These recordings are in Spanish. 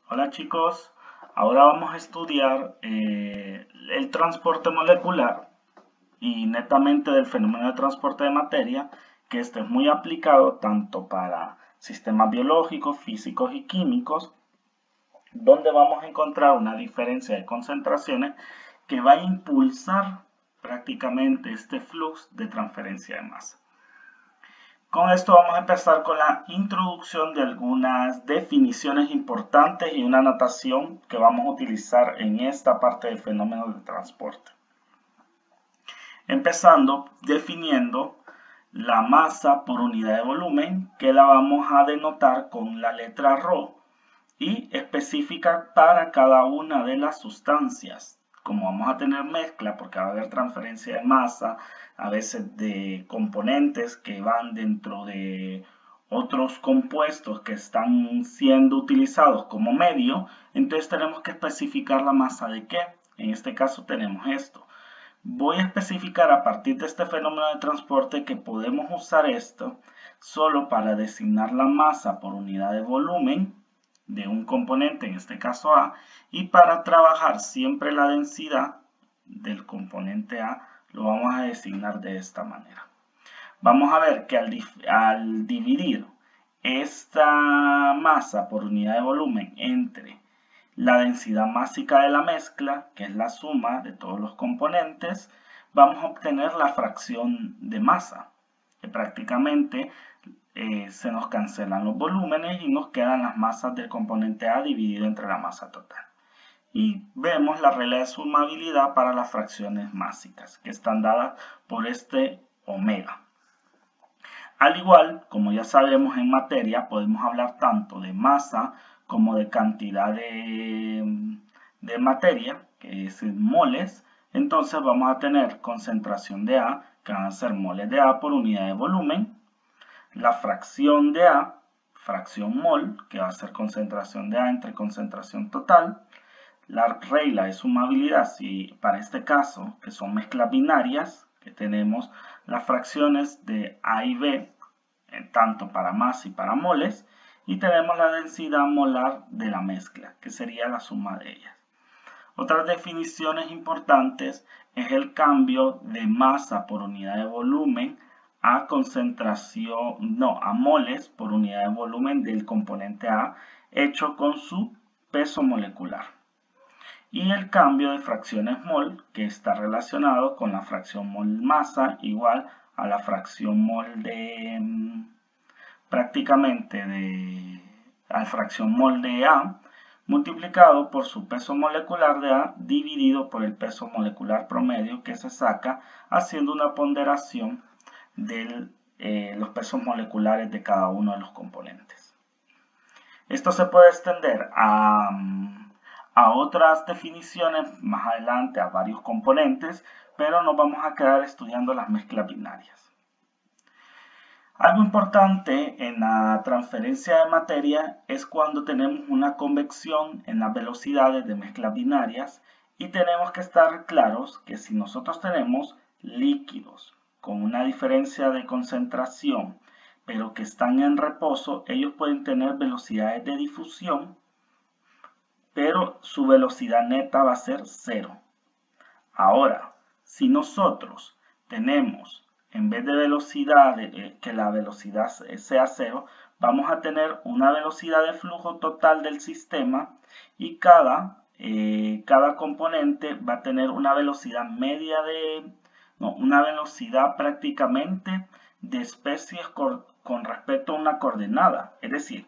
Hola chicos, ahora vamos a estudiar el transporte molecular y netamente del fenómeno de transporte de materia, que este es muy aplicado tanto para sistemas biológicos, físicos y químicos, donde vamos a encontrar una diferencia de concentraciones que va a impulsar prácticamente este flujo de transferencia de masa. Con esto vamos a empezar con la introducción de algunas definiciones importantes y una notación que vamos a utilizar en esta parte del fenómeno de transporte. Empezando definiendo la masa por unidad de volumen, que la vamos a denotar con la letra ρ y específica para cada una de las sustancias. Como vamos a tener mezcla, porque va a haber transferencia de masa, a veces de componentes que van dentro de otros compuestos que están siendo utilizados como medio, entonces tenemos que especificar la masa de qué. En este caso tenemos esto. Voy a especificar a partir de este fenómeno de transporte que podemos usar esto solo para designar la masa por unidad de volumen de un componente, en este caso A, y para trabajar siempre la densidad del componente A lo vamos a designar de esta manera. Vamos a ver que al dividir esta masa por unidad de volumen entre la densidad másica de la mezcla, que es la suma de todos los componentes, vamos a obtener la fracción de masa, que prácticamente se nos cancelan los volúmenes y nos quedan las masas del componente A dividido entre la masa total. Y vemos la regla de sumabilidad para las fracciones másicas, que están dadas por este omega. Al igual, como ya sabemos en materia, podemos hablar tanto de masa como de cantidad de materia, que es en moles. Entonces vamos a tener concentración de A, que van a ser moles de A por unidad de volumen. La fracción de A, fracción mol, que va a ser concentración de A entre concentración total. La regla de sumabilidad, si para este caso, que son mezclas binarias, que tenemos las fracciones de A y B, tanto para masa y para moles, y tenemos la densidad molar de la mezcla, que sería la suma de ellas. Otras definiciones importantes es el cambio de masa por unidad de volumen a a moles por unidad de volumen del componente A, hecho con su peso molecular. Y el cambio de fracciones mol, que está relacionado con la fracción mol masa igual a la fracción mol de la fracción mol de A multiplicado por su peso molecular de A dividido por el peso molecular promedio que se saca haciendo una ponderación de los pesos moleculares de cada uno de los componentes. Esto se puede extender a otras definiciones más adelante, a varios componentes, pero nos vamos a quedar estudiando las mezclas binarias. Algo importante en la transferencia de materia es cuando tenemos una convección en las velocidades de mezclas binarias y tenemos que estar claros que si nosotros tenemos líquidos con una diferencia de concentración pero que están en reposo, ellos pueden tener velocidades de difusión, pero su velocidad neta va a ser 0. Ahora, si nosotros tenemos en vez de velocidad, que la velocidad sea 0, vamos a tener una velocidad de flujo total del sistema y cada componente va a tener una velocidad media una velocidad prácticamente de especies con respecto a una coordenada. Es decir,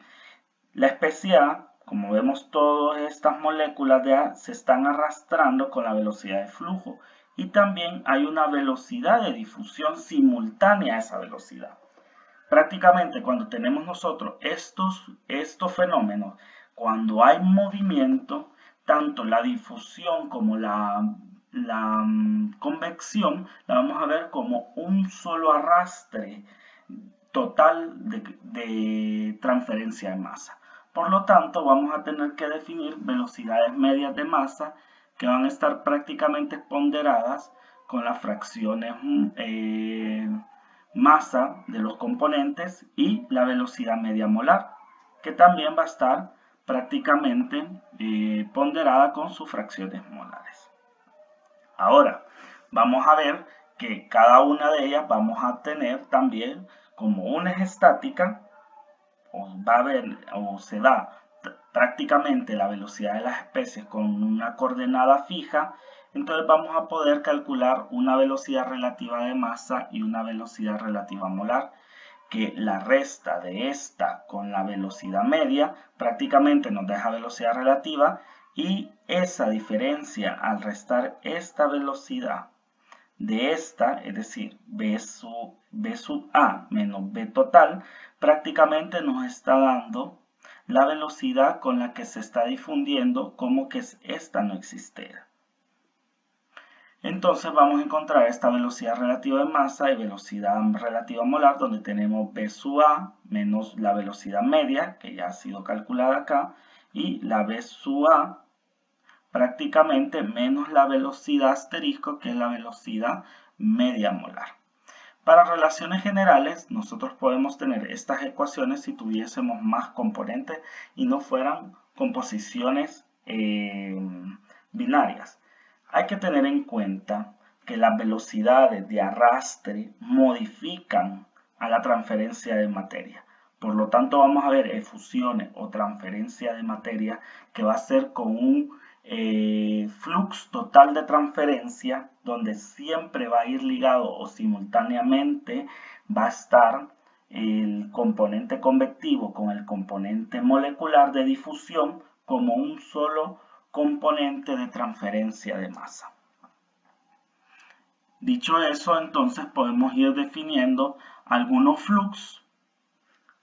la especie A, como vemos todas estas moléculas de A, se están arrastrando con la velocidad de flujo. Y también hay una velocidad de difusión simultánea a esa velocidad. Prácticamente cuando tenemos nosotros estos fenómenos, cuando hay movimiento, tanto la difusión como la convección, la vamos a ver como un solo arrastre total de transferencia de masa. Por lo tanto, vamos a tener que definir velocidades medias de masa que van a estar prácticamente ponderadas con las fracciones masa de los componentes y la velocidad media molar, que también va a estar prácticamente ponderada con sus fracciones molares. Ahora, vamos a ver que cada una de ellas vamos a tener también como una eje estática, o se da prácticamente la velocidad de las especies con una coordenada fija. Entonces vamos a poder calcular una velocidad relativa de masa y una velocidad relativa molar, que la resta de esta con la velocidad media prácticamente nos deja velocidad relativa, y esa diferencia al restar esta velocidad de esta, es decir, B sub A menos B total, prácticamente nos está dando la velocidad con la que se está difundiendo como que esta no existiera. Entonces vamos a encontrar esta velocidad relativa de masa y velocidad relativa molar, donde tenemos B sub A menos la velocidad media, que ya ha sido calculada acá, y la B sub A prácticamente menos la velocidad asterisco, que es la velocidad media molar. Para relaciones generales, nosotros podemos tener estas ecuaciones si tuviésemos más componentes y no fueran composiciones binarias. Hay que tener en cuenta que las velocidades de arrastre modifican a la transferencia de materia. Por lo tanto, vamos a ver efusiones o transferencia de materia que va a ser con un flux total de transferencia, donde siempre va a ir ligado o simultáneamente va a estar el componente convectivo con el componente molecular de difusión como un solo componente de transferencia de masa. Dicho eso, entonces podemos ir definiendo algunos flux,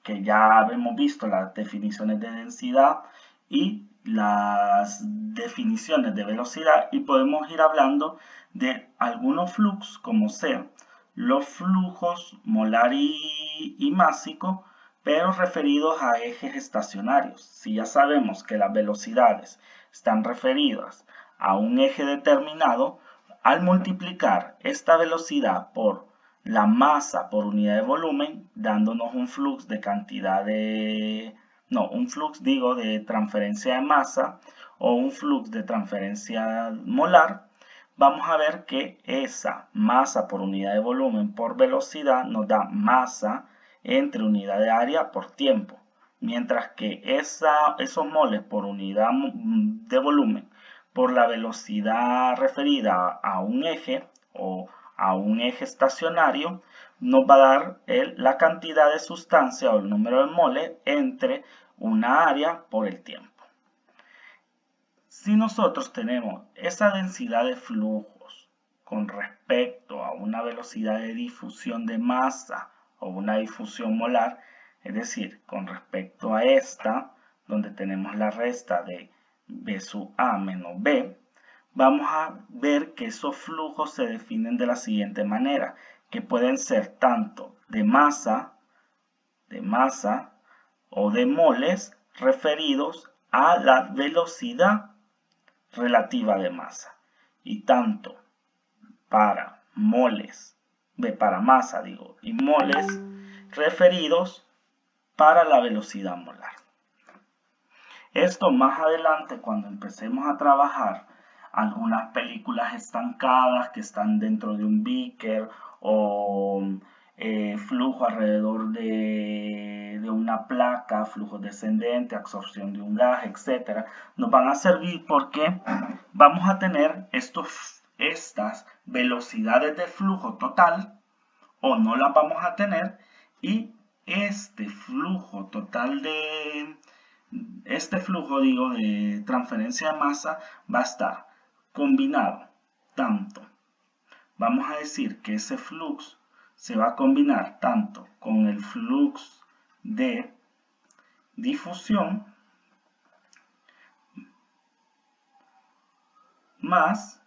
que ya hemos visto las definiciones de densidad y las definiciones de velocidad, y podemos ir hablando de algunos flux como ser los flujos molar y másico, pero referidos a ejes estacionarios. Si ya sabemos que las velocidades están referidas a un eje determinado, al multiplicar esta velocidad por la masa por unidad de volumen, dándonos un flux de cantidad de... un flux de transferencia de masa o un flux de transferencia molar, vamos a ver que esa masa por unidad de volumen por velocidad nos da masa entre unidad de área por tiempo, mientras que esos moles por unidad de volumen por la velocidad referida a un eje o a un eje estacionario nos va a dar la cantidad de sustancia o el número de moles entre una área por el tiempo. Si nosotros tenemos esa densidad de flujos con respecto a una velocidad de difusión de masa o una difusión molar, es decir, con respecto a esta, donde tenemos la resta de B sub A menos B, vamos a ver que esos flujos se definen de la siguiente manera, que pueden ser tanto de masa o de moles referidos a la velocidad relativa de masa, y tanto para masa y moles referidos para la velocidad molar. Esto más adelante, cuando empecemos a trabajar algunas películas estancadas que están dentro de un beaker o flujo alrededor de una placa, flujo descendente, absorción de un gas, etc., nos van a servir porque vamos a tener estas velocidades de flujo total o no las vamos a tener, y este flujo total de transferencia de masa va a estar combinado tanto, vamos a decir que ese flux se va a combinar tanto con el flux de difusión más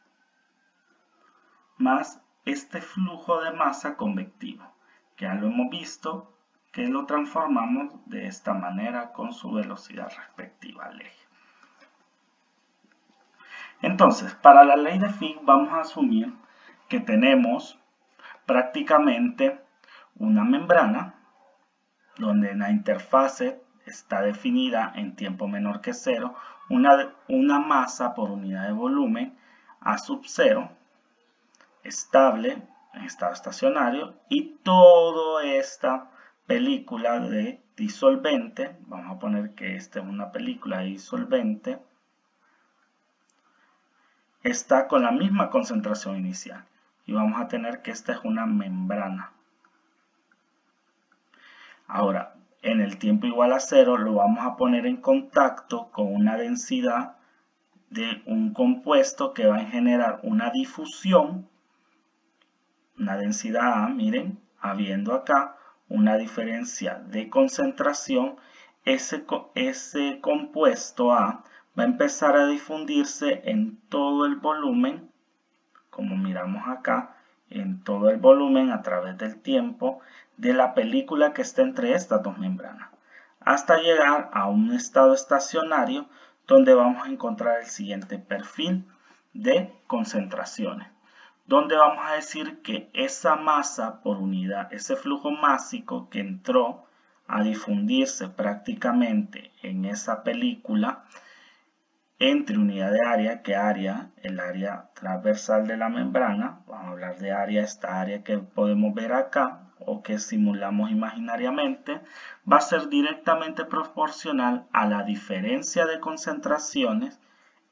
este flujo de masa convectivo, que ya lo hemos visto, que lo transformamos de esta manera con su velocidad respectiva al eje. Entonces, para la ley de Fick vamos a asumir que tenemos prácticamente una membrana donde en la interfase está definida en tiempo menor que 0, una masa por unidad de volumen A sub 0, estable en estado estacionario, y toda esta película de disolvente, vamos a poner que esta es una película de disolvente, está con la misma concentración inicial. Y vamos a tener que esta es una membrana. Ahora, en el tiempo igual a 0 lo vamos a poner en contacto con una densidad de un compuesto que va a generar una difusión, una densidad A, miren, habiendo acá una diferencia de concentración, ese compuesto A va a empezar a difundirse en todo el volumen, como miramos acá, en todo el volumen a través del tiempo de la película que está entre estas dos membranas, hasta llegar a un estado estacionario donde vamos a encontrar el siguiente perfil de concentraciones, donde vamos a decir que esa masa por unidad, ese flujo másico que entró a difundirse prácticamente en esa película, entre unidad de área, que área, el área transversal de la membrana, vamos a hablar de área, esta área que podemos ver acá o que simulamos imaginariamente, va a ser directamente proporcional a la diferencia de concentraciones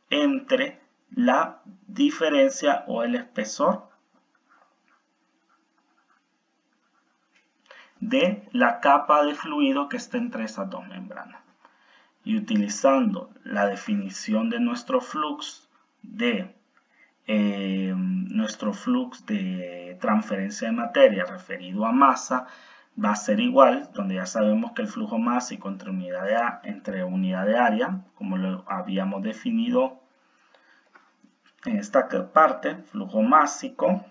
entre la diferencia o el espesor de la capa de fluido que está entre esas dos membranas. Y utilizando la definición de nuestro flux de transferencia de materia referido a masa, va a ser igual, donde ya sabemos que el flujo másico entre unidad de área, como lo habíamos definido en esta parte, flujo másico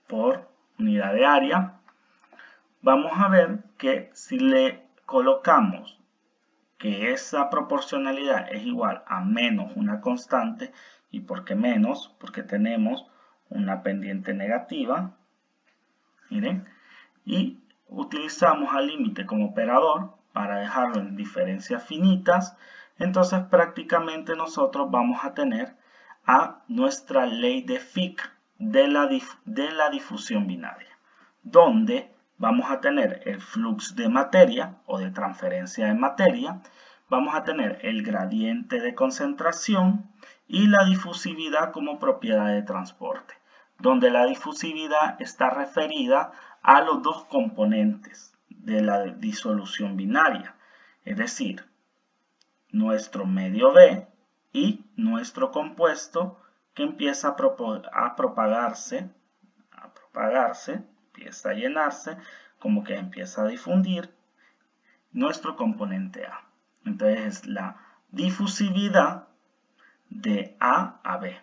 por unidad de área, vamos a ver que si le colocamos que esa proporcionalidad es igual a menos una constante. ¿Y por qué menos? Porque tenemos una pendiente negativa, miren, y utilizamos al límite como operador para dejarlo en diferencias finitas. Entonces prácticamente nosotros vamos a tener a nuestra ley de Fick de la difusión binaria, donde vamos a tener el flux de materia o de transferencia de materia, vamos a tener el gradiente de concentración y la difusividad como propiedad de transporte, donde la difusividad está referida a los dos componentes de la disolución binaria, es decir, nuestro medio B y nuestro compuesto que empieza a propagarse, empieza a llenarse, como que empieza a difundir nuestro componente A. Entonces es la difusividad de A a B.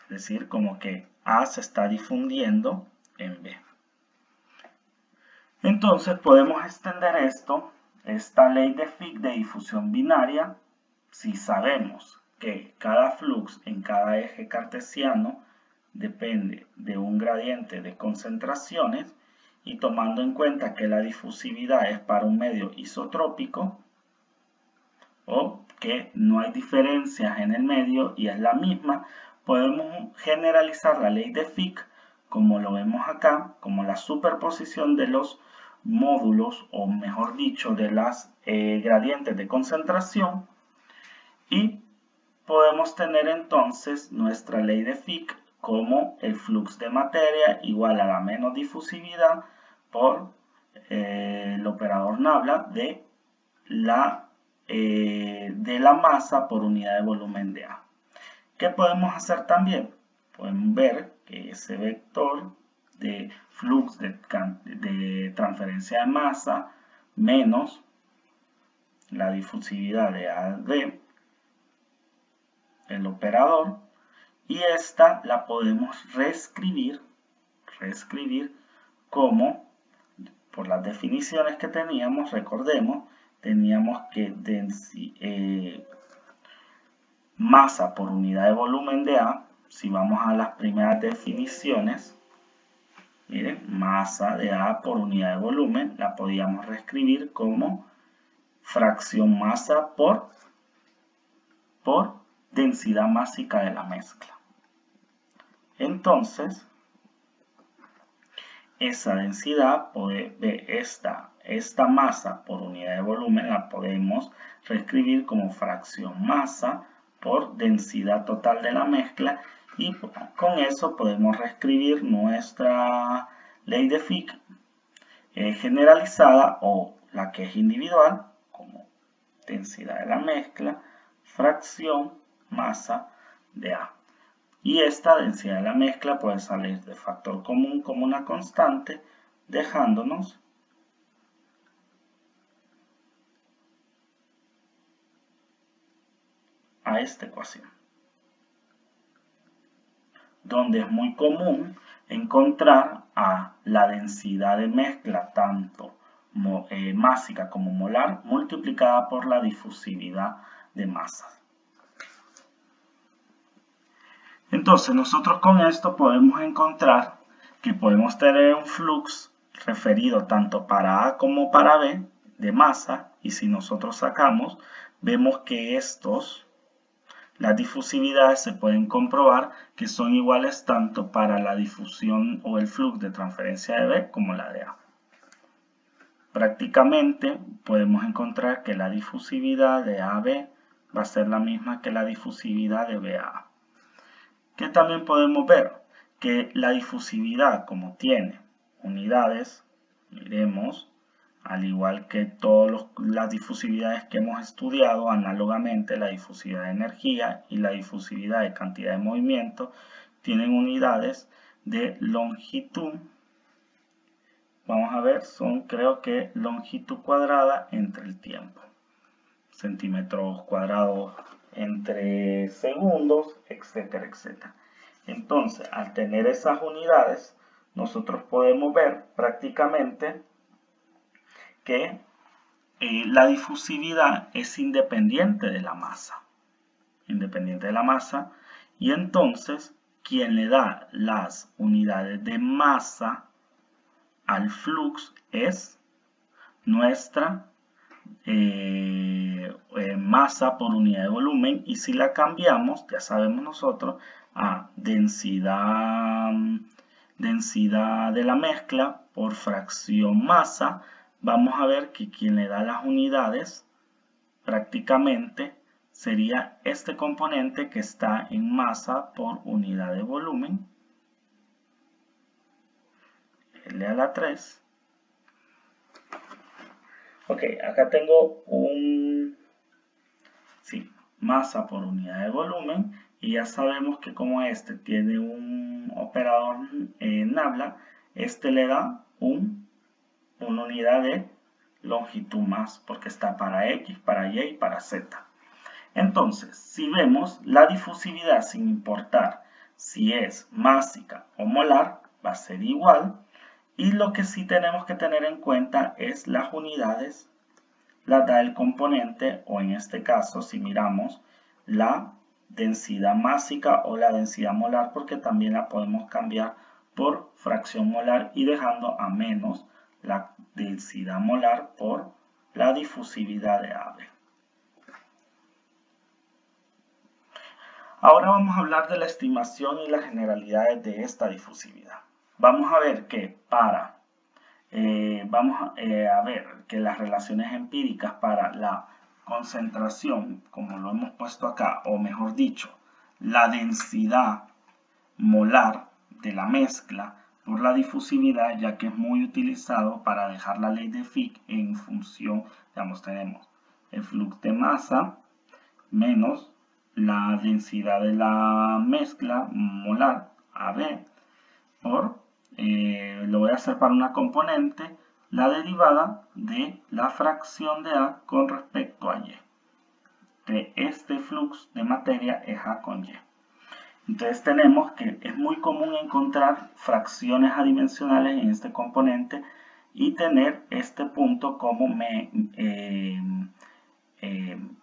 Es decir, como que A se está difundiendo en B. Entonces podemos extender esta ley de Fick de difusión binaria, si sabemos que cada flux en cada eje cartesiano depende de un gradiente de concentraciones, y tomando en cuenta que la difusividad es para un medio isotrópico o que no hay diferencias en el medio y es la misma, podemos generalizar la ley de Fick, como lo vemos acá, como la superposición de los módulos, o mejor dicho, de las gradientes de concentración, y podemos tener entonces nuestra ley de Fick como el flux de materia igual a la menos difusividad por el operador Nabla de la masa por unidad de volumen de A. ¿Qué podemos hacer también? Pueden ver que ese vector de flux de transferencia de masa menos la difusividad de A a B, el operador, y esta la podemos reescribir como, por las definiciones que teníamos, recordemos, teníamos que masa por unidad de volumen de A, si vamos a las primeras definiciones, Miren, masa de A por unidad de volumen la podíamos reescribir como fracción masa por densidad másica de la mezcla. Entonces, esa densidad, esta masa por unidad de volumen la podemos reescribir como fracción masa por densidad total de la mezcla, y con eso podemos reescribir nuestra ley de Fick generalizada, o la que es individual, como densidad de la mezcla, fracción masa de A. Y esta densidad de la mezcla puede salir de factor común como una constante, dejándonos a esta ecuación, donde es muy común encontrar a la densidad de mezcla tanto másica como molar multiplicada por la difusividad de masas. Entonces nosotros con esto podemos encontrar que podemos tener un flux referido tanto para A como para B de masa, y si nosotros sacamos, vemos que las difusividades se pueden comprobar que son iguales tanto para la difusión o el flux de transferencia de B como la de A. Prácticamente podemos encontrar que la difusividad de A a B va a ser la misma que la difusividad de B a A. Que también podemos ver que la difusividad, como tiene unidades, miremos, al igual que todas las difusividades que hemos estudiado análogamente, la difusividad de energía y la difusividad de cantidad de movimiento, tienen unidades de longitud. Vamos a ver, son creo que longitud cuadrada entre el tiempo. Centímetros cuadrados entre segundos, etcétera, etcétera. Entonces, al tener esas unidades, nosotros podemos ver prácticamente que la difusividad es independiente de la masa. Independiente de la masa. Y entonces, quien le da las unidades de masa al flux es nuestra masa por unidad de volumen, y si la cambiamos, ya sabemos nosotros, a densidad de la mezcla por fracción masa, vamos a ver que quien le da las unidades prácticamente sería este componente que está en masa por unidad de volumen, L a la 3. Ok, acá tengo masa por unidad de volumen, y ya sabemos que como este tiene un operador nabla, este le da una unidad de longitud más, porque está para X, para Y y para Z. Entonces, si vemos la difusividad, sin importar si es másica o molar, va a ser igual. Y lo que sí tenemos que tener en cuenta es las unidades, las da el componente, o en este caso, si miramos, la densidad másica o la densidad molar, porque también la podemos cambiar por fracción molar y dejando a menos la densidad molar por la difusividad de AB. Ahora vamos a hablar de la estimación y las generalidades de esta difusividad. Vamos a ver que las relaciones empíricas para la concentración, como lo hemos puesto acá, o mejor dicho, la densidad molar de la mezcla por la difusividad, ya que es muy utilizado para dejar la ley de Fick en función, digamos, tenemos el flux de masa menos la densidad de la mezcla molar AB por, lo voy a hacer para una componente, la derivada de la fracción de A con respecto a Y. De este flux de materia es A con Y. Entonces tenemos que es muy común encontrar fracciones adimensionales en este componente y tener este punto como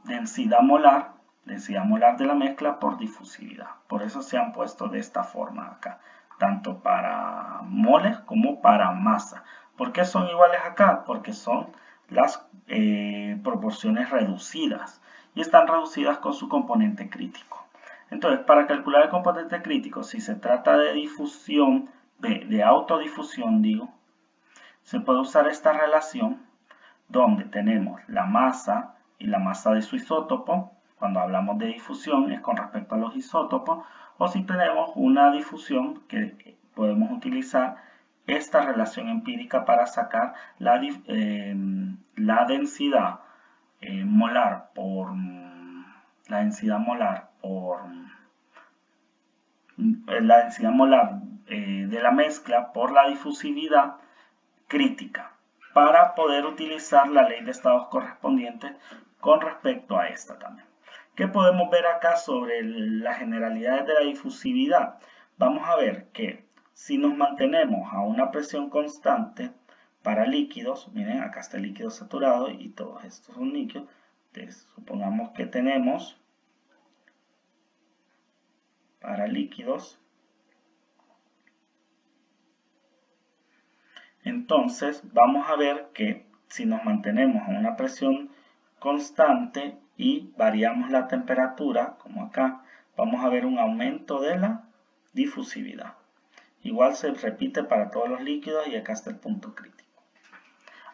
densidad molar de la mezcla por difusividad. Por eso se han puesto de esta forma acá. tanto para moles como para masa. ¿Por qué son iguales acá? Porque son las proporciones reducidas y están reducidas con su componente crítico. Entonces, para calcular el componente crítico, si se trata de difusión, de autodifusión, se puede usar esta relación donde tenemos la masa y la masa de su isótopo. Cuando hablamos de difusión es con respecto a los isótopos, o si tenemos una difusión que podemos utilizar esta relación empírica para sacar la densidad molar de la mezcla por la difusividad crítica, para poder utilizar la ley de estados correspondientes con respecto a esta también. ¿Qué podemos ver acá sobre las generalidades de la difusividad? Vamos a ver que si nos mantenemos a una presión constante para líquidos, miren, acá está el líquido saturado y todos estos son líquidos. Entonces, supongamos que tenemos para líquidos, entonces vamos a ver que si nos mantenemos a una presión constante y variamos la temperatura, como acá, vamos a ver un aumento de la difusividad. Igual se repite para todos los líquidos y acá está el punto crítico.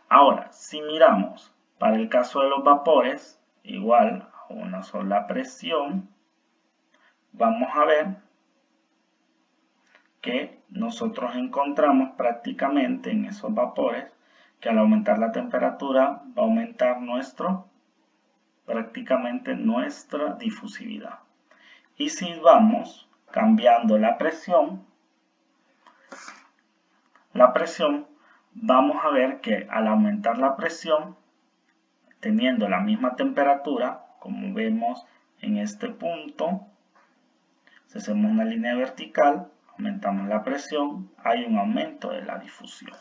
Ahora, si miramos para el caso de los vapores, igual a una sola presión, vamos a ver que nosotros encontramos prácticamente en esos vapores que al aumentar la temperatura va a aumentar prácticamente nuestra difusividad. Y si vamos cambiando la presión, vamos a ver que al aumentar la presión, teniendo la misma temperatura, como vemos en este punto, si hacemos una línea vertical, aumentamos la presión, hay un aumento de la difusión.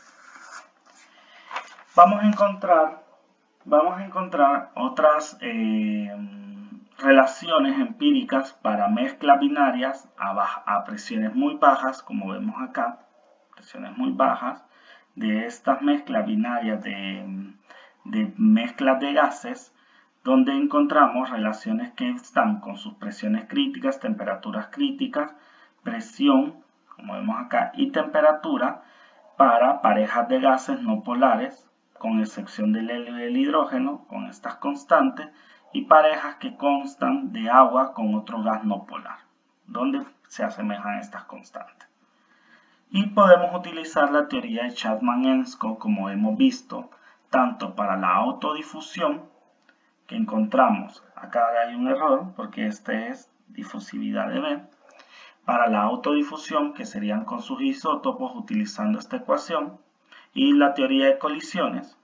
Vamos a encontrar otras relaciones empíricas para mezclas binarias a presiones muy bajas, como vemos acá, presiones muy bajas, de estas mezclas binarias de mezclas de gases, donde encontramos relaciones que están con sus presiones críticas, temperaturas críticas, presión, como vemos acá, y temperatura para parejas de gases no polares, con excepción del helio y el hidrógeno, con estas constantes, y parejas que constan de agua con otro gas no polar, donde se asemejan estas constantes. Y podemos utilizar la teoría de Chapman-Enskog, como hemos visto, tanto para la autodifusión, que encontramos, acá hay un error, porque este es difusividad de B, para la autodifusión, que serían con sus isótopos utilizando esta ecuación, y la teoría de colisiones,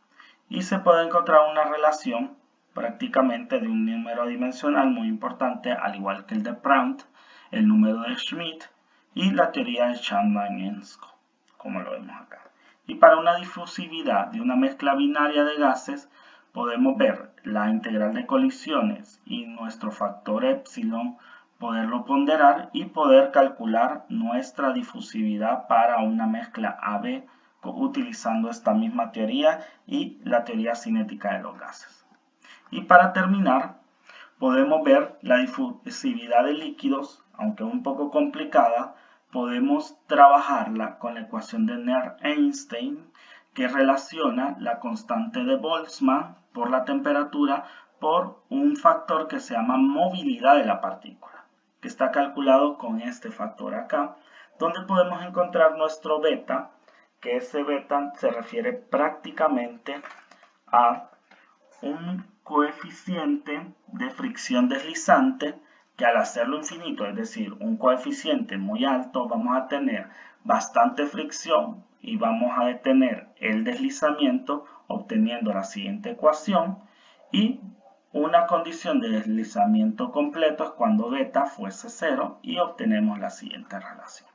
y se puede encontrar una relación prácticamente de un número dimensional muy importante, al igual que el de Prandtl, el número de Schmidt, y la teoría de Chapman-Enskog, como lo vemos acá. Y para una difusividad de una mezcla binaria de gases, podemos ver la integral de colisiones y nuestro factor epsilon, poderlo ponderar y poder calcular nuestra difusividad para una mezcla AB utilizando esta misma teoría y la teoría cinética de los gases. Y para terminar, podemos ver la difusividad de líquidos, aunque un poco complicada, podemos trabajarla con la ecuación de Nair-Einstein, que relaciona la constante de Boltzmann por la temperatura por un factor que se llama movilidad de la partícula, que está calculado con este factor acá, donde podemos encontrar nuestro beta, que ese beta se refiere prácticamente a un coeficiente de fricción deslizante, que al hacerlo infinito, es decir, un coeficiente muy alto, vamos a tener bastante fricción y vamos a detener el deslizamiento obteniendo la siguiente ecuación, y una condición de deslizamiento completo es cuando beta fuese 0 y obtenemos la siguiente relación.